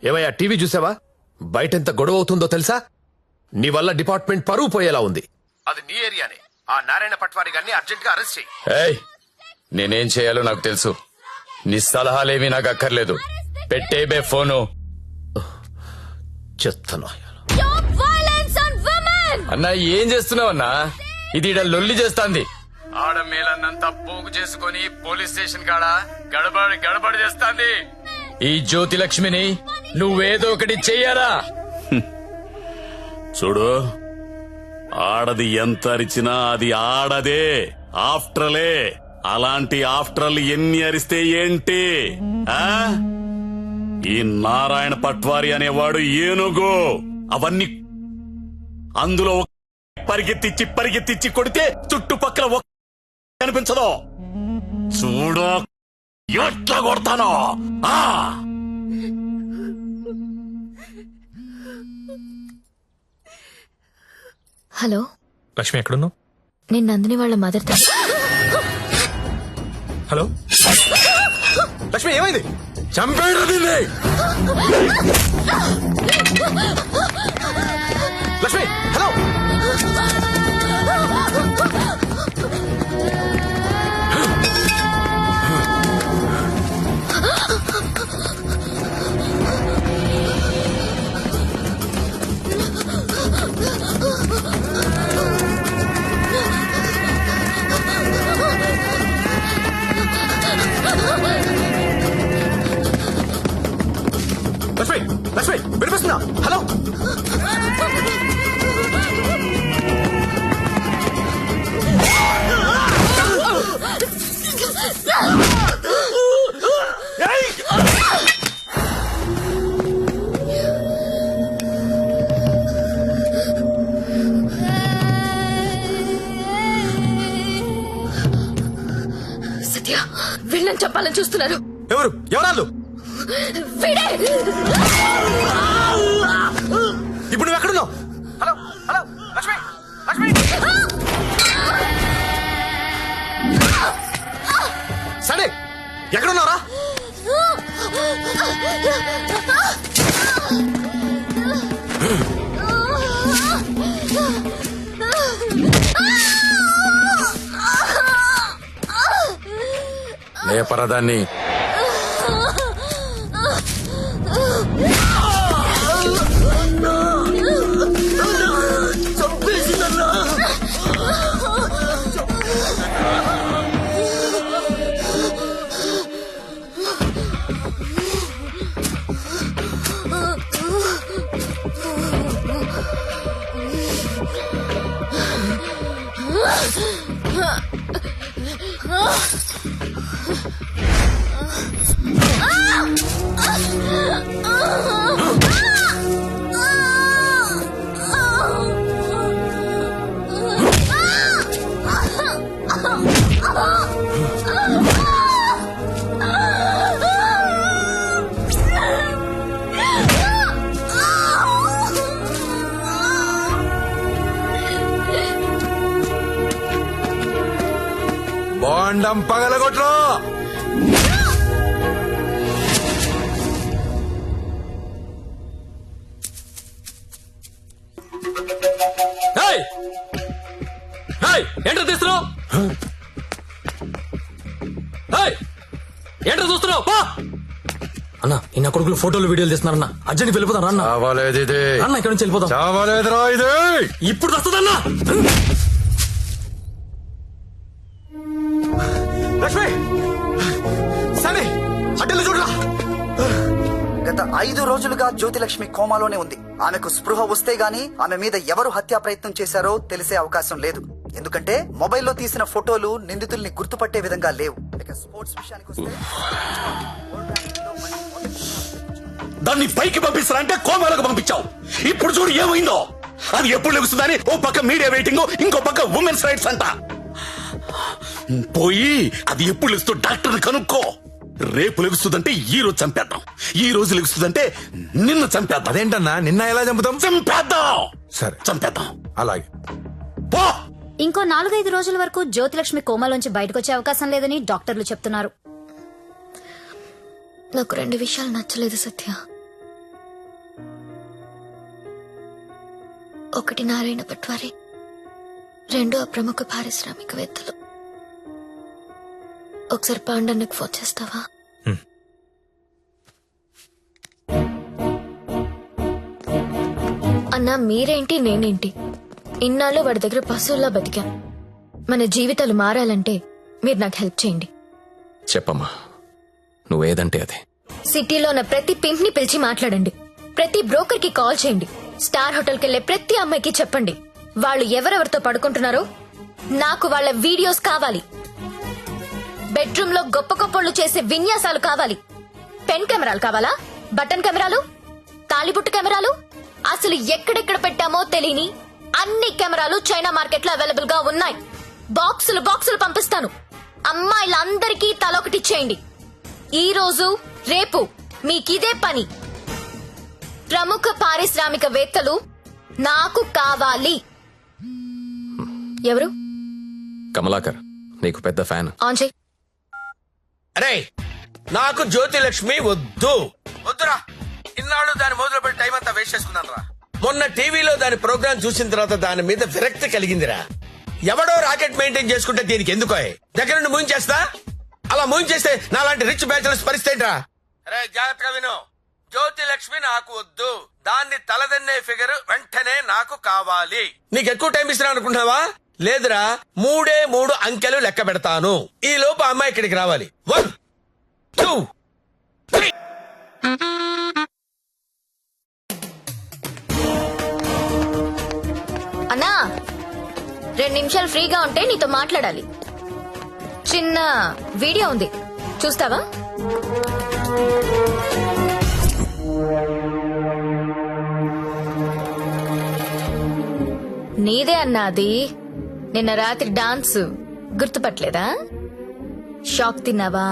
ఏమయ్యా టీవీ చూసావా? బయటెంత గొడవ అవుతుందో తెలుసా? నీ వల్ల డిపార్ట్మెంట్ పరువు పోయేలా ఉంది. అది నీ ఏరియానే. ఆ నారాయణ పట్వారి గారిని అర్జెంట్ గా అరెస్ట్ చేయి. ఏయ్, నేనేం చేయాలో నాకు తెలుసు. నీ సలహాలేమీ నాకు అక్కర్లేదు. పెట్టేబే ఫోను. చెత్తను అన్నా ఏం చేస్తున్నావన్నా? ఇది ఈడ లొల్లి చేస్తాంది. ఆడ మేలన్నంతా పోగు చేసుకుని పోలీస్ స్టేషన్ కాడ గడబడి చేస్తాంది. ఈ జ్యోతి లక్ష్మిని నువ్వేదో ఒకటి చెయ్యాలా? చూడు, ఆడది ఎంత అరిచినా అది ఆడదే, ఆఫ్టర్లే. అలాంటి ఆఫ్టర్లు ఎన్ని అరిస్తే ఏంటి? ఆ ఈ నారాయణ పట్వారి అనేవాడు ఏనుగు. అవన్నీ అందులో పరిగెత్తిచ్చి కొడితే చుట్టుపక్కల కనిపించదు. చూడు ఎట్లా కొడతానో. హలో లక్ష్మి, ఎక్కడున్నావు? నేను నందిని వాళ్ళ మదర్. హలో లక్ష్మి, ఏమైంది? చంపేయండి దీన్ని. లక్ష్మి, హలో. లక్ష్మి, వినిపిస్తుందా? హలో. సత్య, వీళ్ళని చెప్పాలని చూస్తున్నారు. ఎవరాళ్ళు? ఇప్పుడు నువ్వు ఎక్కడున్నావు? Hello hello Lakshmi, Lakshmi. సరే, ఎక్కడున్నారా? లేపరదాన్ని. బాండం పగలగొట్లో. ఏంటో తీస్తున్నావు? ఏంటో చూస్తున్నావు? అన్న, ఇన్న కొడుకులు ఫోటోలు వీడియోలు తీస్తున్నారన్న. అర్జెంట్ వెళ్ళిపోతాను అన్న. చావాలేదు ఇది. అన్న, ఇక్కడ నుంచి వెళ్ళిపోతాం. చావాలేదురా ఇది. ఇప్పుడు వస్తుందన్నా. లక్ష్మి, సరే అడ్డలు చూడరా. గత 5 రోజులుగా జ్యోతిలక్ష్మి కోమాలోనే ఉంది. ఆమెకు స్పృహ వస్తే గానీ ఆమె మీద ఎవరు హత్యా ప్రయత్నం చేశారో తెలిసే అవకాశం లేదు. ఎందుకంటే మొబైల్లో తీసిన ఫోటోలు నిందితుల్ని గుర్తుపట్టే విధంగా లేవు. ఇక స్పోర్ట్స్ విషయానికి వస్తే దాన్ని పైకి పంపిస్తారంటే కోమాలకు పంపించావు. ఇప్పుడు చూడు ఏమైందో. అది ఎప్పుడు లెగుస్తుందని ఓ పక్క మీడియా వెయిటింగ్, ఇంకో పక్క ఉమెన్స్ రైట్స్ అంట. పోయి అది ఎప్పుడు లెగుస్తూ డాక్టర్ని కనుక్కో. రేపు లెగుస్తుందంటే ఈ రోజు చంపేద్దాం, ఈ రోజు లెగుస్తుందంటే నిన్న చంపేద్దాం. అదేంటన్నా, నిన్న ఎలా చంపుతాం? చంపేద్దాం. సరే, చంపేద్దాం. అలాగే. పో. ఇంకో 4-5 రోజుల వరకు జ్యోతిలక్ష్మి కోమాలోంచి బయటకొచ్చే అవకాశం లేదని డాక్టర్లు చెప్తున్నారు. నాకు 2 విషయాలు నచ్చలేదు సత్య. ఒకటి నారాయణ పట్వారి, రెండు అప్రముఖ పారిశ్రామికవేత్తలు. ఒకసారి పాండన్నకు ఫోన్ చేస్తావా? అన్నా, మీరేంటి నేనేంటి? ఇన్నాళ్ళు వాడి దగ్గర పశువుల్లా బతికాం. మన జీవితాలు మారాలంటే మీరు నాకు హెల్ప్ చేయండి. చెప్పమ్మా, నువ్వేదంటే అది. సిటీలో ఉన్న ప్రతి పింప్ ని పిలిచి మాట్లాడండి. ప్రతి బ్రోకర్ కి కాల్ చేయండి. స్టార్ హోటల్ కెళ్లే ప్రతి అమ్మాయికి చెప్పండి వాళ్ళు ఎవరెవరితో పడుకుంటున్నారో నాకు వాళ్ళ వీడియోస్ కావాలి. బెడ్రూమ్ లో గొప్ప గొప్పలు చేసే విన్యాసాలు కావాలి. పెన్ కెమెరాలు కావాలా? బటన్ కెమెరాలు, తాళిబుట్టు కెమెరాలు, అసలు ఎక్కడెక్కడ పెట్టామో తెలియని అన్ని కెమెరాలు చైనా మార్కెట్ లో అవైలబుల్ గా ఉన్నాయి. బాక్సులు బాక్సులు పంపిస్తాను. అమ్మాయిలందరికీ తలొకటి చేయండి. ఈ రోజు రేపు మీకిదే పని. ప్రముఖ పారిశ్రామికవేత్తలు నాకు కావాలి. ఎవరు? కమలాకర్, నీకు పెద్ద ఫ్యాన్. ఆన్ చేయి. అరే, నాకు జ్యోతిలక్ష్మి వద్దు. వద్దురా. ఇన్నాళ్ళు దాని మొదలు పెట్టి టైం అంతా వేస్ట్ చేసుకున్నాను రా. మొన్న టీవీలో దాని ప్రోగ్రామ్ చూసిన తర్వాత దాని మీద విరక్తి కలిగిందిరా. ఎవడో రాకెట్ మెయింటైన్ చేసుకుంటే దీనికి ఎందుకో దగ్గర నుండి మూయించేస్తా. అలా మూయించేస్తే నాలాంటి రిచ్ బ్యాచులర్స్ పరిస్థితి రా. అరే, జాగ్రత్తగా విను. జ్యోతిలక్ష్మి నాకు వద్దు. దాన్ని తలదన్నే ఫిగర్ వెంటనే నాకు కావాలి. నీకు ఎక్కువ టైం ఇస్తున్నా అనుకుంటున్నావా? లేదురా, 3 అంకెలు లెక్క పెడతాను. ఈ లోపు అమ్మాయి ఇక్కడికి రావాలి. 1 2 3. అన్నా, 2 నిమిషాలు ఫ్రీగా ఉంటే నీతో మాట్లాడాలి. చిన్న వీడియో ఉంది, చూస్తావా? నీదే అన్నా అది. నిన్న రాత్రి డాన్స్ గుర్తుపట్టలేదా? షాక్ తిన్నావా?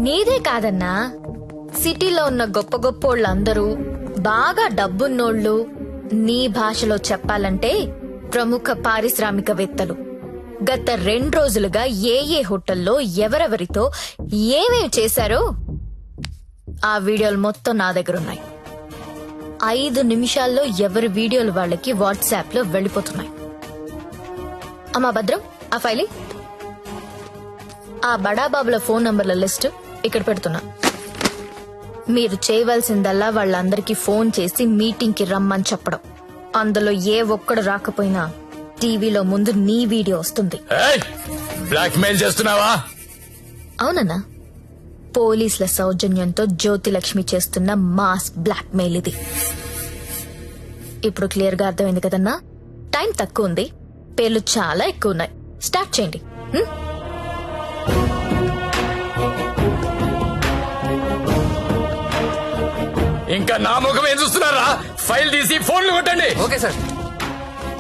నీదే కాదన్నా, సిటీలో ఉన్న గొప్ప గొప్పోళ్ళందరూ బాగా డబ్బున్నోళ్ళు. నీ భాషలో చెప్పాలంటే ప్రముఖ పారిశ్రామికవేత్తలు గత 2 రోజులుగా ఏ హోటల్లో ఎవరెవరితో ఏమేమి చేశారో ఆ వీడియోలు మొత్తం నా దగ్గర ఉన్నాయి. 5 నిమిషాల్లో ఎవరి వీడియోలు వాళ్ళకి వాట్సాప్ లో వెళ్లిపోతున్నాయి. అమ్మా భద్రం, ఆ ఫైలింగ్, ఆ బడాబాబుల ఫోన్ నంబర్ల లిస్ట్ ఇక్కడ పెడుతున్నా. మీరు చేయవలసిందల్లా వాళ్ళందరికీ ఫోన్ చేసి మీటింగ్ కి రమ్మని చెప్పడం. అందులో ఏ ఒక్కడు రాకపోయినా టీవీలో ముందు నీ వీడియో వస్తుంది. బ్లాక్ మెయిల్ చేస్తున్నావా? అవునన్నా, పోలీసుల సౌజన్యంతో జ్యోతిలక్ష్మి చేస్తున్న మాస్ బ్లాక్ మెయిల్ ఇది. ఇప్పుడు క్లియర్ గా అర్థమైంది కదన్నా? టైం తక్కువ ఉంది, పేర్లు చాలా ఎక్కువ ఉన్నాయి. స్టార్ట్ చేయండి. ఇంకా నా ముఖం ఏం చూస్తున్నారా? ఫైల్ తీసి ఫోన్లు కొట్టండి. Okay sir.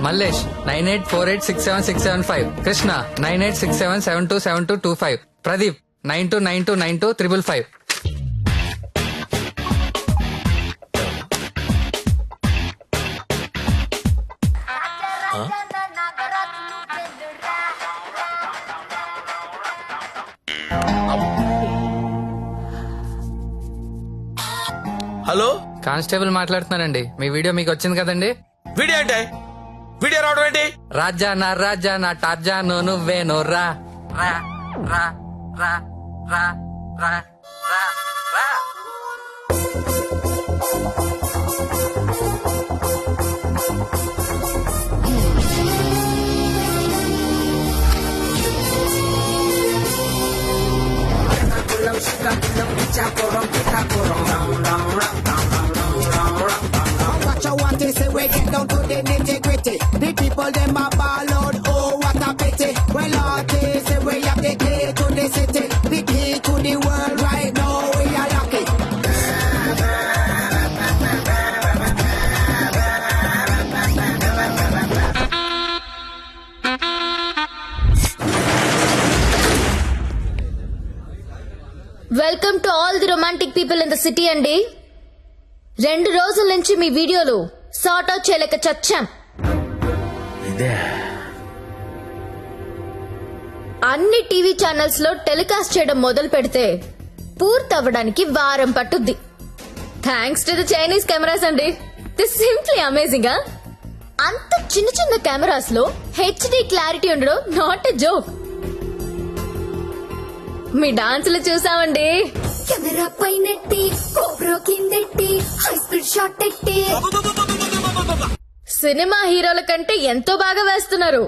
Mallesh 9848676775, Krishna 9867727225, Pradeep 92929255. Hello, constable మాట్లాడుతున్నానండి. మీ వీడియో మీకు వచ్చింది కదండి? వీడియో అంటే వీడియో రావడం ఏంటి? రాజా నా టార్జాను నువ్వేనో రా రా రా రా రా రా రా రా. What you want is say we get down to the nitty-gritty. The people them a ball out, oh what a pity. Well artists say we have the key to the city, the key to the world right now we are lucky. Welcome to all the romantic people in the city అండి. 2 రోజుల నుంచి మీ వీడియోలు sort out చేయలేక చచ్చాం. అన్ని TV channels లో telecast చేయడం మొదలు పెడితే పూర్తవ్వడానికి వారం పట్టుద్ది. Thanks to the Chinese cameras అండి. This simply amazing. అంత చిన్న చిన్న కెమెరాస్ లో హెచ్డి క్లారిటీ ఉండడం నాట్ ఎ జోక్. మీ డాన్సులు చూసామండి. కెమెరా పైనెట్టి కోబ్రో కిందెట్టి హై స్పీడ్ షాట్ ఎట్టి సినిమా హీరోల కంటే ఎంతో బాగా వేస్తున్నారు.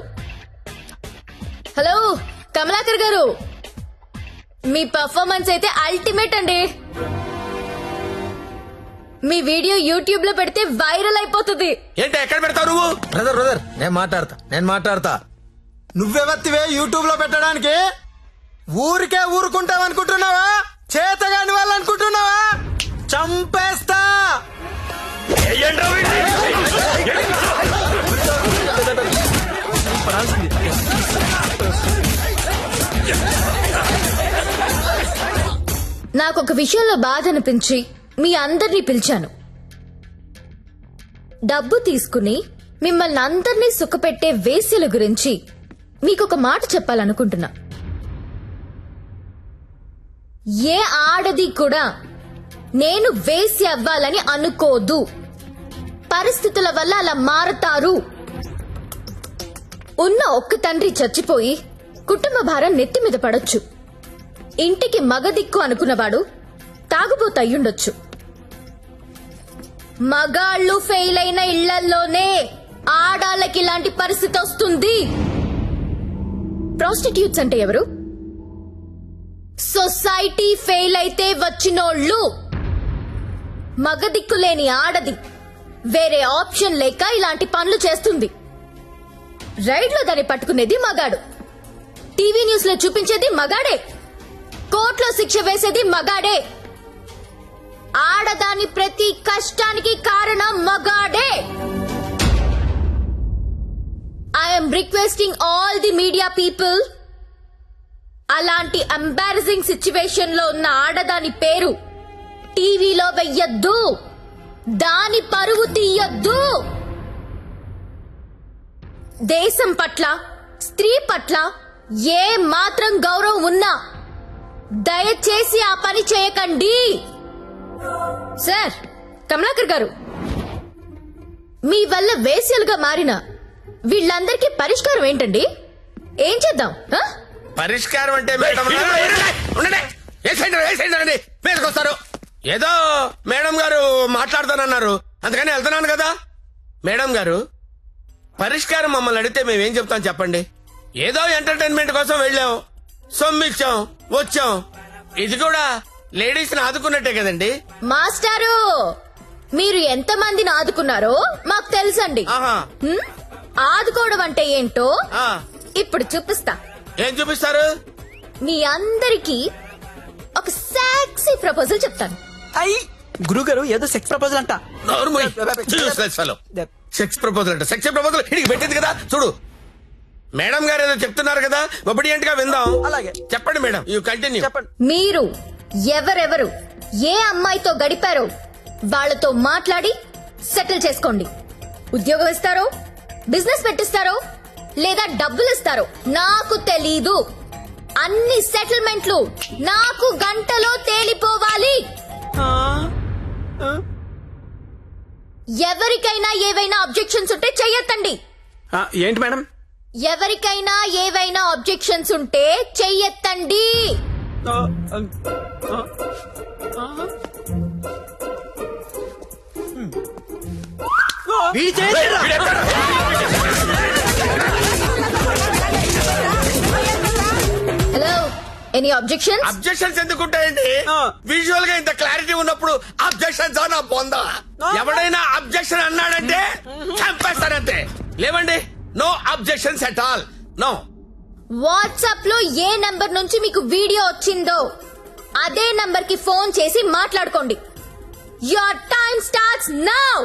హలో కమలాకర్ గారు, మీ పర్ఫార్మెన్స్ అయితే అల్టిమేట్ అండి. మీ వీడియో యూట్యూబ్ లో పెడితే వైరల్ అయిపోతుంది. ఏంటి ఎక్కడ పెడతావు నువ్వు? బ్రదర్ నేను మాట్లాడతా. నువ్వెవత్తివే యూట్యూబ్ లో పెట్టడానికి? ఊరికే ఊరుకుంటావనుకుంటున్నావా? చేతగాని వాళ్ళు అనుకుంటున్నావా? చంపేస్తా. నాకొక విషయంలో బాధ అనిపించి మీ అందరినీ పిలిచాను. డబ్బు తీసుకుని మిమ్మల్ని అందరినీ సుఖపెట్టే వేశ్యల గురించి మీకొక మాట చెప్పాలనుకుంటున్నా. ఏ ఆడది కూడా నేను వేశ్య అవ్వాలని అనుకోదు. పరిస్థితుల వల్ల అలా మారతారు. ఉన్న ఒక్క తండ్రి చచ్చిపోయి కుటుంబ భారం నెత్తి మీద పడొచ్చు. ఇంటికి మగదిక్కు అనుకున్నవాడు తాగుబోతు అయ్యుండొచ్చు. మగాళ్ళు ఫెయిల్ అయిన ఇళ్లల్లోనే ఆడాళ్ళకి ఇలాంటి పరిస్థితి వస్తుంది. ప్రాస్టిట్యూట్స్ అంటే ఎవరు? సొసైటీ ఫెయిల్ అయితే వచ్చినోళ్ళు. మగదిక్కు లేని ఆడది వేరే ఆప్షన్ లేక ఇలాంటి పనులు చేస్తుంది. రైడ్ లో దాన్ని పట్టుకునేది మగాడు, టీవీ న్యూస్ లో చూపించేది మగాడే, కోర్టులో శిక్ష వేసేది మగాడే. ఆడదాని ప్రతి కష్టానికి కారణం మగాడే. I'm requesting all the media people, అలాంటి ఎంబారసింగ్ సిచ్యువేషన్ లో ఉన్న ఆడదాని పేరు టీవీలో వెయ్యొద్దు. దాని పరువు తీయొద్దు. దేశం పట్ల, స్త్రీ పట్ల ఏ మాత్రం గౌరవం ఉన్నా దయచేసి ఆ పని చేయకండి. సార్ కమలాకర్ గారు, మీ వల్ల వేశ్యలుగా మారిన వీళ్ళందరికీ పరిష్కారం ఏంటండి? ఏం చేద్దాం? పరిష్కారం అంటే మేడం మీదకొస్తారు. ఏదో మేడం గారు మాట్లాడతానన్నారు, అందుకని వెళ్తున్నాను కదా. మేడం గారు, పరిష్కారం మమ్మల్ని అడిగితే మేమేం చెప్తాం చెప్పండి? ఏదో ఎంటర్టైన్మెంట్ కోసం వెళ్ళాం, సొమ్మిచ్చాం, వచ్చాం. ఇది కూడా లేడీస్ ని ఆదుకున్నట్టే కదండి. మాస్టారు, మీరు ఎంత మందిని ఆదుకున్నారో మాకు తెలుసండి. ఆదుకోవడం అంటే ఏంటో ఇప్పుడు చూపిస్తా. ఏం చూపిస్తారు? మీ అందరికీ ఒక సెక్సీ ప్రపోజల్ చెప్తాను. గురుగారు ఏదో సెక్స్ ప్రపోజల్ అంట. సెక్స్ ప్రపోజల్ అంట. సెక్స్ ప్రపోజల్ ఇడికి పెట్టింది కదా చూడు. మేడం గారు ఏదో చెప్తున్నారు కదా, ఒబిడియంట్ గా విందాం. అలాగే చెప్పండి మేడం, యూ కంటిన్యూ. చెప్పండి. మీరు ఎవరెవరు ఏ అమ్మాయితో గడిపారో వాళ్ళతో మాట్లాడి సెటిల్ చేసుకోండి. ఉద్యోగం ఇస్తారో, బిజినెస్ పెట్టిస్తారో, లేదా డబ్బులు ఇస్తారో నాకు తెలీదు. అన్ని సెటిల్మెంట్లు నాకు గంటలో తేలిపోవాలి. ఎవరికైనా ఏవైనా అబ్జెక్షన్స్ ఉంటే చెయ్యొద్దండి. ఏంటి మేడం? ఎవరికైనా ఏవైనా అబ్జెక్షన్స్ ఉంటే చెయ్యొద్దండి. Hello, any objections? అబ్జెక్షన్స్ ఎందుకుంటాయండి? విజువల్ గా ఇంత క్లారిటీ ఉన్నప్పుడు అబ్జెక్షన్స్ నా పొందా. ఎవడైనా అబ్జెక్షన్ అన్నాడంటే చంపేస్తానంతే. లేవండి, no objections at all, no. WhatsApp లో ఏ నంబర్ నుంచి మీకు వీడియో వచ్చిందో అదే నంబర్ కి ఫోన్ చేసి మాట్లాడుకోండి. Your time starts now.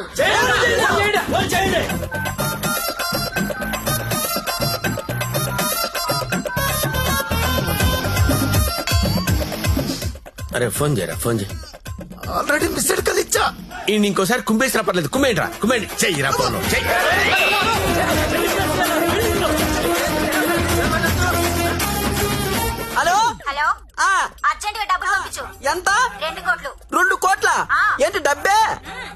అరే ఫోన్ చేయరా, ఫోన్ చేయి. ఆల్రెడీ మిస్డ్ కాల్ ఇచ్చా. ఈ ఇంకోసారి కుమ్మేసినా పర్లేదు, కుమ్మేంట్రా, కుమ్మేండి. చెయ్యిరా ఫోన్, చెయ్యి. హలో హలో, అర్జెంట్ గా డబ్బులు పంపించు. ఎంత? 2 కోట్లు. 2 కోట్ల? ఏంటి డబ్బే?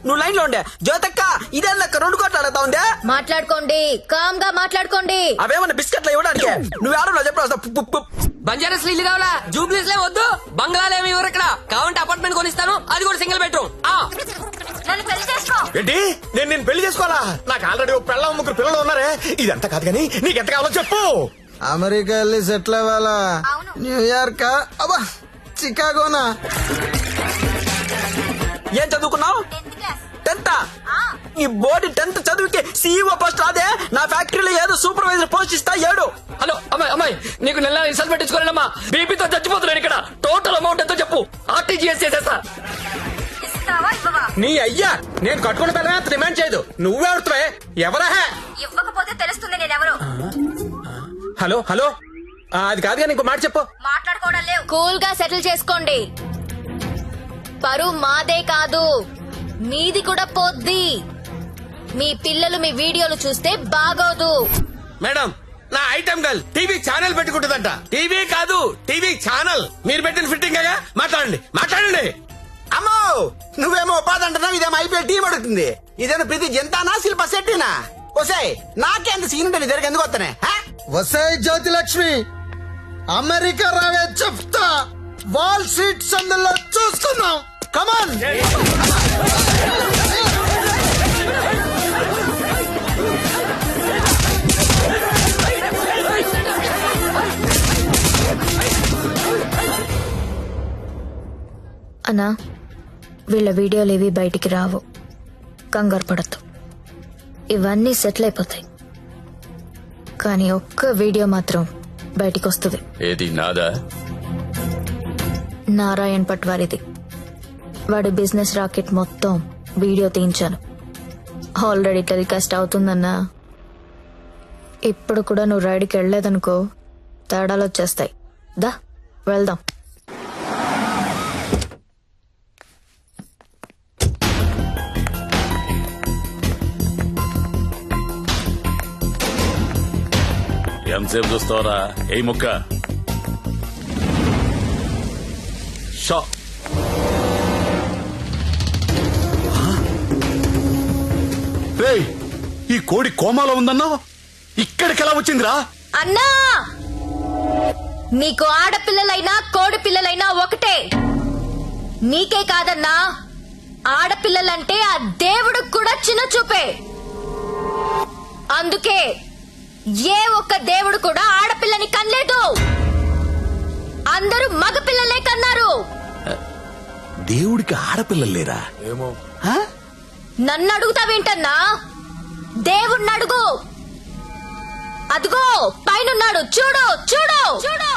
నువ్వు లైన్ లో ఉండే. జ్యోతక్క ఇదే లెక్క 2 కోట్లు అడుగుతా ఉందే. మాట్లాడుకోండి, కామ్ గా మాట్లాడుకోండి. అవేమన్నా బిస్కెట్లు ఇవ్వడానికి నువ్వు ఆడలో చెప్పరా. బంజారాస్ ఇల్లు కావాలా? జూబ్లీస్ లే వద్దు. బంగ్లాలేమి ఎవరు ఇక్కడ కావాలంటే అపార్ట్మెంట్ కొనిస్తాను, అది కూడా సింగిల్ బెడ్రూమ్. నన్ను పెళ్లి చేసుకో. ఏంటి నేను పెళ్లి చేసుకోవాలా? నాకు ఆల్రెడీ ఒక పిల్ల 3 పిల్లలు ఉన్నారే. ఇదంతా కాదు కానీ నీకెంత కావాలో చెప్పు. అమెరికా వెళ్ళి సెటిల్ అవ్వాలా? న్యూయార్క్, అబ్బా చికాగోనా? ఏం చదువుకున్నావు? 10th. ఈ బోర్డు 10th చదువుకి సీఈఓ పోస్ట్ రాదే. నా ఫ్యాక్టరీలో ఏదో సూపర్వైజర్ పోస్ట్ ఇస్తా 7. హలో అమ్మాయి అమ్మాయి, నీకు నెల రిసల్ట్ పెట్టించుకోలేనమ్మా. బీపీతో చచ్చిపోతున్నాను ఇక్కడ. టోటల్ అమౌంట్ ఎంతో చెప్పు, ఆర్టీజీఎస్ చేసేస్తా. నీ అయ్యా నేను కట్టుకున్న పిల్లమే అంత డిమాండ్ చేయదు. నువ్వే అడుగుతావే ఎవరా? ఇవ్వకపోతే తెలుస్తుంది నేనెవరు. హలో హలో, అది కాదు కానీ ఇంకో మాట చెప్పు. మాట్లాడుకోవడం లేవు. కూల్ గా సెటిల్ చేసుకోండి. పరువు మాదే కాదు, మీది కూడా పోద్ది. మీ పిల్లలు మీ వీడియోలు చూస్తే బాగోదు. మేడం, నా ఐటమ్ గర్ల్ టీవీ ఛానల్ పెట్టుకుంటుందంట. టీవీ కాదు, టీవీ ఛానల్. మీరు పెట్టిన ఫిట్టింగ్ మాట్లాడండి మాట్లాడండి. అమ్మో, నువ్వేమో ఉపాధి అంటున్నావు, ఇదేమో ఐపీఎల్ టీం అడుగుతుంది. ఇదేమో ప్రతి జంతానా శిల్ప శెట్టినా? వసే నాకేంత సీన్ ఉంటుంది దగ్గర ఎందుకు వస్తానే? వసై జ్యోతిలక్ష్మి, అమెరికా రావే చెప్తా. వాల్ స్ట్రీట్ సందులో చూసుకుందాం. కమాన్. అన్నా, వీళ్ళ వీడియోలు ఏవి బయటికి రావు, కంగారు పడద్దు. ఇవన్నీ సెటిల్ అయిపోతాయి. కానీ ఒక్క వీడియో మాత్రం బయటికి వస్తుంది. ఏది నాదా? నారాయణ్ పట్వారిది. వాడి బిజినెస్ రాకెట్ మొత్తం వీడియో తీయించాను. ఆల్రెడీ టెలికాస్ట్ అవుతుందన్నా. ఇప్పుడు కూడా నువ్వు రైడ్కి వెళ్ళలేదనుకో, తేడాలు వచ్చేస్తాయి. దా వెళ్దాం. ఎంతసేపు చూస్తావరా? ఏ ముక్క షా. రేయ్, ఈ కోడి కోమాలో ఉందన్నావు, ఇక్కడికి ఎలా వచ్చిందిరా? అన్నా, నీకు ఆడపిల్లలైనా కోడి పిల్లలైనా ఒకటే. నీకే కాదన్నా, ఆడపిల్లలంటే ఆ దేవుడికి కూడా చిన్న చూపే. అందుకే ఏ ఒక్క దేవుడు కూడా ఆడపిల్లని కనలేదు. అందరూ మగపిల్లలే కన్నారు. దేవుడికి ఆడపిల్లలు లేరా? ఏమో. నన్ను అడుగుతావేంటన్నా? దేవుణ్ణి అడుగు. అదిగో పైనున్నాడు, చూడు చూడు చూడు.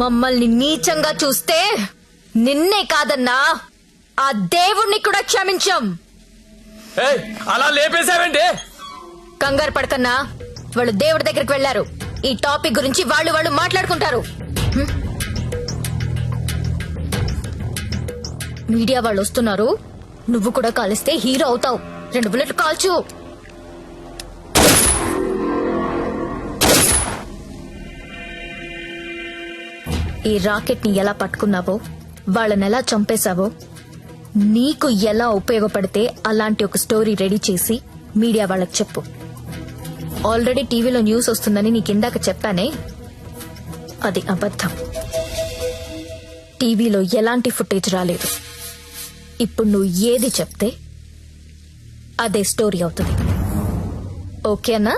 మమ్మల్ని నీచంగా చూస్తే నిన్నే కాదన్నా, ఆ దేవుణ్ణి కూడా క్షమించం. అలా లేపేశావంటే? కంగారు పడకన్నా, వాళ్ళు దేవుడి దగ్గరికి వెళ్లారు. ఈ టాపిక్ గురించి వాళ్ళు మాట్లాడుకుంటారు. మీడియా వాళ్ళు వస్తున్నారు. నువ్వు కూడా కాలిస్తే హీరో అవుతావు. 2 బుల్లెట్లు కాల్చు. ఈ రాకెట్ ని ఎలా పట్టుకున్నావో, వాళ్ళని ఎలా చంపేశావో, నీకు ఎలా ఉపయోగపడితే అలాంటి ఒక స్టోరీ రెడీ చేసి మీడియా వాళ్ళకి చెప్పు. ఆల్రెడీ టీవీలో న్యూస్ వస్తుందని నీకిందాక చెప్పానే, అది అబద్ధం. టీవీలో ఎలాంటి ఫుటేజ్ రాలేదు. ఇప్పుడు నువ్వు ఏది చెప్తే అదే స్టోరీ అవుతుంది. ఓకేనా?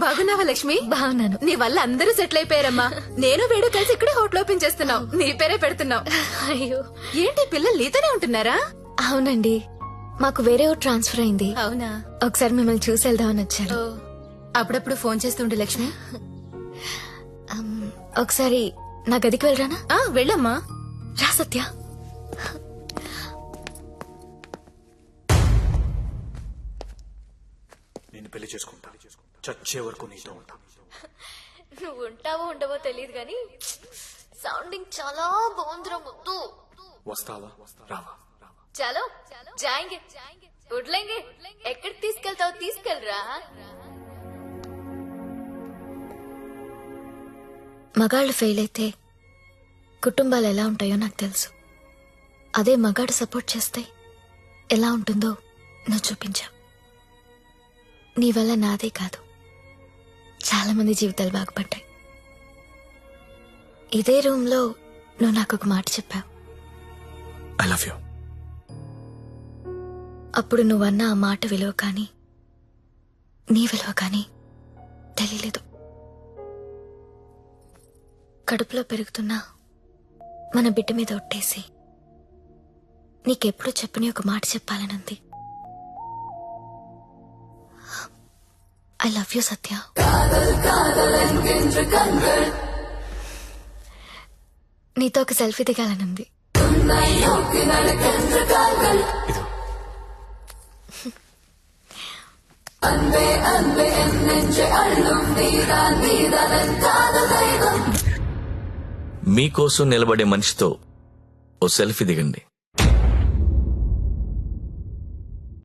బాగున్నావా లక్ష్మి? బాగున్నాను. నీ వల్ల అందరూ సెటిల్ అయిపోయారమ్మా. నేను వేడు కలిసి ఇక్కడే హోటల్ ఓపెన్ చేస్తున్నావు. నీ పేరే పెడుతున్నావు. అయ్యో, ఏంటి పిల్లలు నీతోనే ఉంటున్నారా? అవునండి, మాకు వేరే ఊరు ట్రాన్స్ఫర్ అయింది. అవునా? ఒకసారి మిమ్మల్ని చూసి వెళ్దామని వచ్చాను. అప్పుడప్పుడు ఫోన్ చేస్తుండే లక్ష్మి. ఒకసారి నా గదికి వెళ్ళరానా? వెళ్ళమ్మా. రా సత్య. నేను పెళ్లి చేసుకుంటా, చచ్చే వరకు నీతో ఉంటా. నువ్వు ఉంటావో ఉండవో తెలియదు కానీ సౌండింగ్ చాలా బాగుందిరా ముద్దు. వస్తావా రావా? చలో జాయింగే వడ్లేంగే. ఎక్కడికి తీసుకెళ్తావు తీసుకెళ్ళరా. మగాళ్ళు ఫెయిల్ అయితే కుటుంబాలు ఎలా ఉంటాయో నాకు తెలుసు. అదే మగాడు సపోర్ట్ చేస్తే ఎలా ఉంటుందో నువ్వు చూపించావు. నీ వల్ల నాదే కాదు చాలా మంది జీవితాలు బాగుపడ్డాయి. ఇదే రూమ్ లో నువ్వు నాకు ఒక మాట చెప్పావు. I love you. అప్పుడు నువ్వన్న ఆ మాట విలువ కానీ నీ విలువ కానీ తెలియలేదు. కడుపులో పెరుగుతున్నా మన బిడ్డ మీద ఒట్టేసి నీకెప్పుడు చెప్పని ఒక మాట చెప్పాలనుంది. ఐ లవ్ యూ సత్య. నీతో ఒక సెల్ఫీ దిగాలనుంది. మీకోసం నిలబడే మనిషితో ఓ సెల్ఫీ దిగండి.